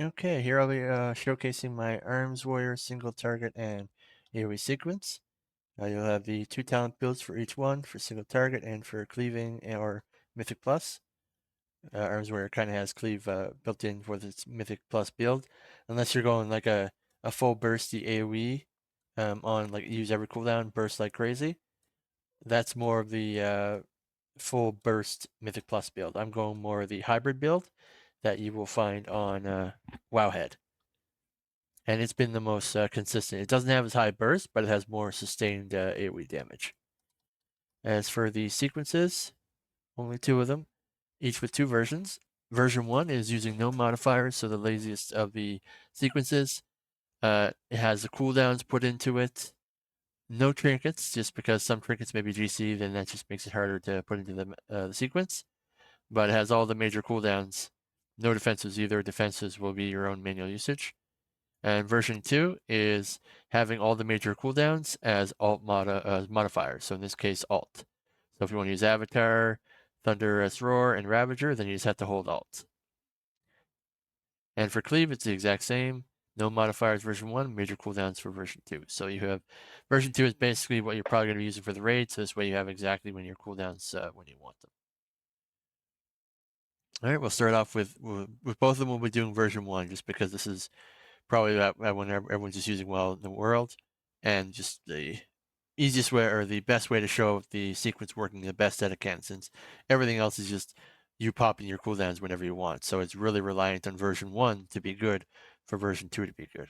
Okay, here I'll be showcasing my Arms Warrior single target and AOE sequence. You'll have the 2 talent builds for each one, for single target and for cleaving or Mythic Plus. Arms Warrior kind of has cleave built in for this Mythic Plus build, unless you're going like a full bursty AOE on like use every cooldown, burst like crazy. That's more of the full burst Mythic Plus build. I'm going more of the hybrid build that you will find on Wowhead. And it's been the most consistent. It doesn't have as high burst, but it has more sustained AoE damage. As for the sequences, only 2 of them, each with 2 versions. Version 1 is using no modifiers, so the laziest of the sequences. It has the cooldowns put into it. No trinkets, just because some trinkets may be GC, then that just makes it harder to put into the sequence. But it has all the major cooldowns. No defenses either. Defenses will be your own manual usage. And version 2 is having all the major cooldowns as modifiers. So in this case, alt. So if you want to use Avatar, Thunderous Roar, and Ravager, then you just have to hold alt. And for Cleave, it's the exact same. No modifiers version 1, major cooldowns for version 2. So you have version 2 is basically what you're probably going to be using for the raid. So this way you have exactly when your cooldowns when you want them. All right, we'll start off with both of them. We'll be doing version 1 just because this is probably that when everyone's just using well in the world, and just the easiest way or the best way to show the sequence working the best that it can, since everything else is just you popping your cooldowns whenever you want. So it's really reliant on version 1 to be good for version 2 to be good.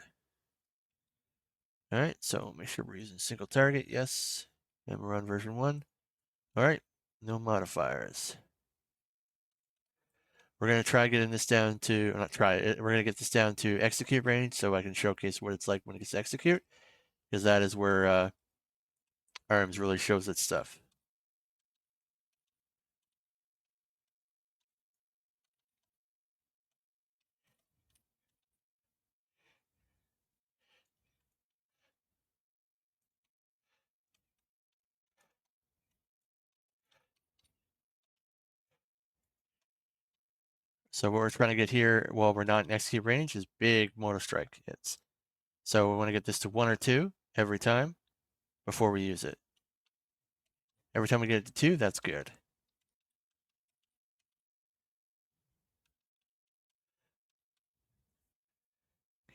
All right, so make sure we're using single target, yes, and we're on version 1. All right, no modifiers. We're going to try getting this down to, not try it, we're going to get this down to execute range so I can showcase what it's like when it gets to execute, because that is where Arms really shows its stuff. So what we're trying to get here while we're not in execute range is big Mortal Strike hits. So we want to get this to 1 or 2 every time before we use it. Every time we get it to 2, that's good.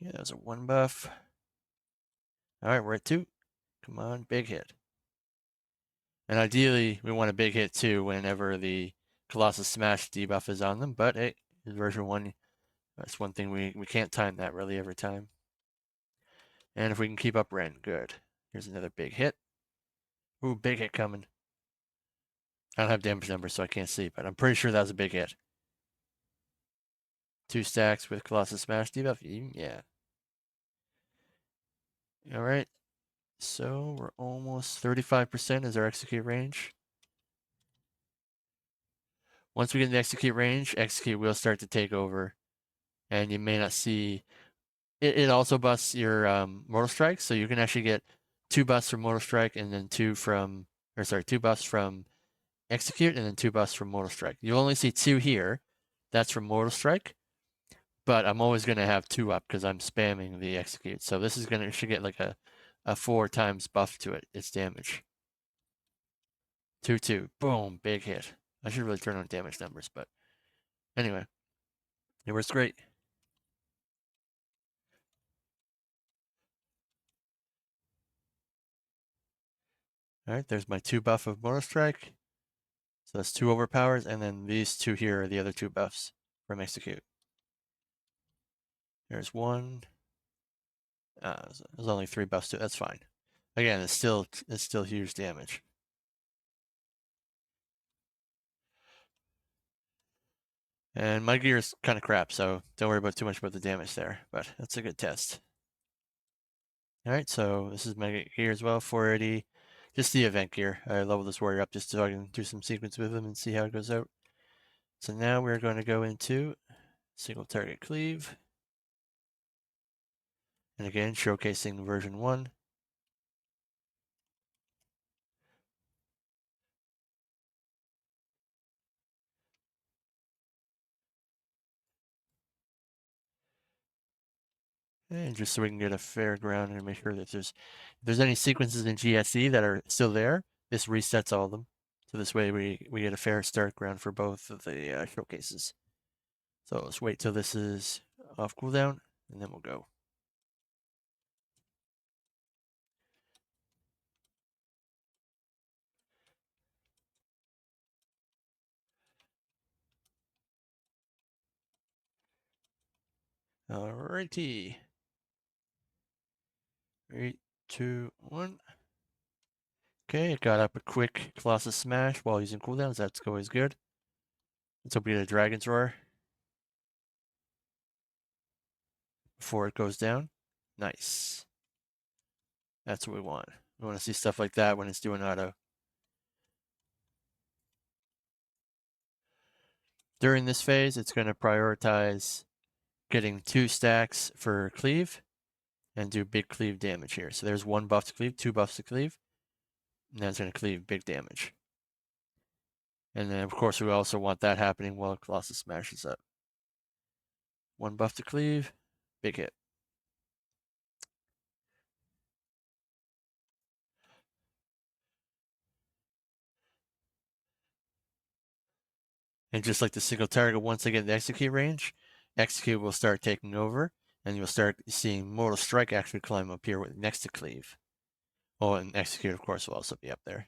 Okay, that was a 1 buff. All right, we're at 2. Come on, big hit. And ideally, we want a big hit too whenever the Colossus Smash debuff is on them. But hey, in version 1, that's one thing we can't time that really every time. And if we can keep up Ren, good. Here's another big hit. Ooh, big hit coming. I don't have damage numbers, so I can't see, but I'm pretty sure that was a big hit. 2 stacks with Colossus Smash debuff. Yeah. All right. So we're almost 35% is our execute range. Once we get in the execute range, execute will start to take over, and you may not see. It also busts your Mortal Strike, so you can actually get 2 busts from Mortal Strike and then 2 busts from execute and then 2 busts from Mortal Strike. You'll only see 2 here. That's from Mortal Strike. But I'm always going to have 2 up because I'm spamming the execute. So this is going to should get like a 4 times buff to it, its damage. 2-2. Boom, big hit. I should really turn on damage numbers, but anyway, it works great. All right, there's my 2 buff of Mortal Strike. So that's 2 overpowers, and then these 2 here are the other 2 buffs from execute. There's 1. There's only 3 buffs to it. That's fine. Again, it's still huge damage. And my gear is kind of crap, so don't worry about too much about the damage there. But that's a good test. All right, so this is my gear as well, 480. Just the event gear. I leveled this warrior up just so I can do some sequence with him and see how it goes out. So now we're going to go into single target cleave. And again, showcasing version 1. And just so we can get a fair ground and make sure that if there's any sequences in GSE that are still there, this resets all of them. So this way we get a fair start ground for both of the showcases. So let's wait till this is off cooldown, and then we'll go. Alrighty. 3, 2, 1. Okay, it got up a quick Colossus Smash while using cooldowns. That's always good. Let's hope we get a Dragon's Roar before it goes down. Nice. That's what we want. We want to see stuff like that when it's doing auto. During this phase, it's going to prioritize getting 2 stacks for cleave and do big cleave damage here. So there's 1 buff to cleave, 2 buffs to cleave, and that's going to cleave big damage. And then, of course, we also want that happening while Colossus smashes up. 1 buff to cleave, big hit. And just like the single target, once they get in the execute range, execute will start taking over, and you'll start seeing Mortal Strike actually climb up here next to cleave. Oh, and execute, of course, will also be up there.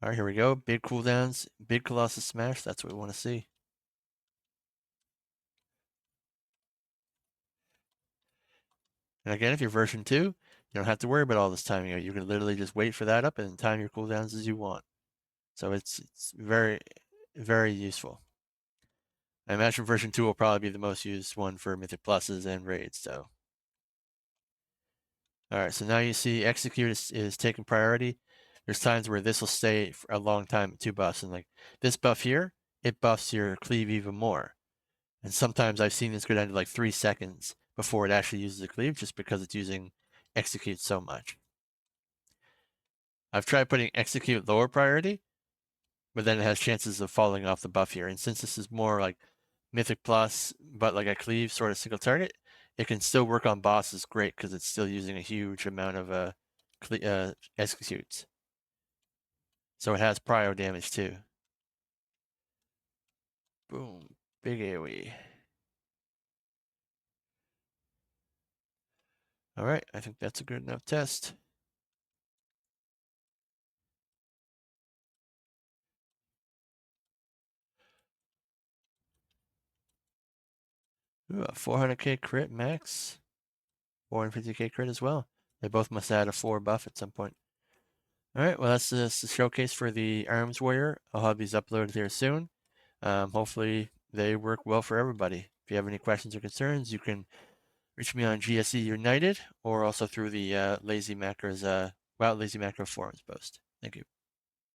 All right, here we go. Big cooldowns, big Colossus smash. That's what we want to see. And again, if you're version 2, you don't have to worry about all this timing. You can literally just wait for that up and time your cooldowns as you want. So it's very, very useful. I imagine version 2 will probably be the most used one for Mythic Pluses and Raids, so. Alright, so now you see execute is taking priority. There's times where this will stay for a long time at 2 buffs, and like this buff here, it buffs your cleave even more. And sometimes I've seen this go down to like 3 seconds before it actually uses the cleave, just because it's using execute so much. I've tried putting execute lower priority, but then it has chances of falling off the buff here. And since this is more like Mythic Plus, but like a cleave sort of single target, it can still work on bosses great because it's still using a huge amount of executes. So it has prio damage too. Boom. Big AoE. Alright, I think that's a good enough test. Ooh, a 400k crit max. 450k crit as well. They both must add a 4 buff at some point. Alright, well that's the showcase for the Arms Warrior. I'll have these uploaded here soon. Hopefully they work well for everybody. If you have any questions or concerns, you can reach me on GSE United or also through the Lazy Macros Lazy Macro forums post. Thank you.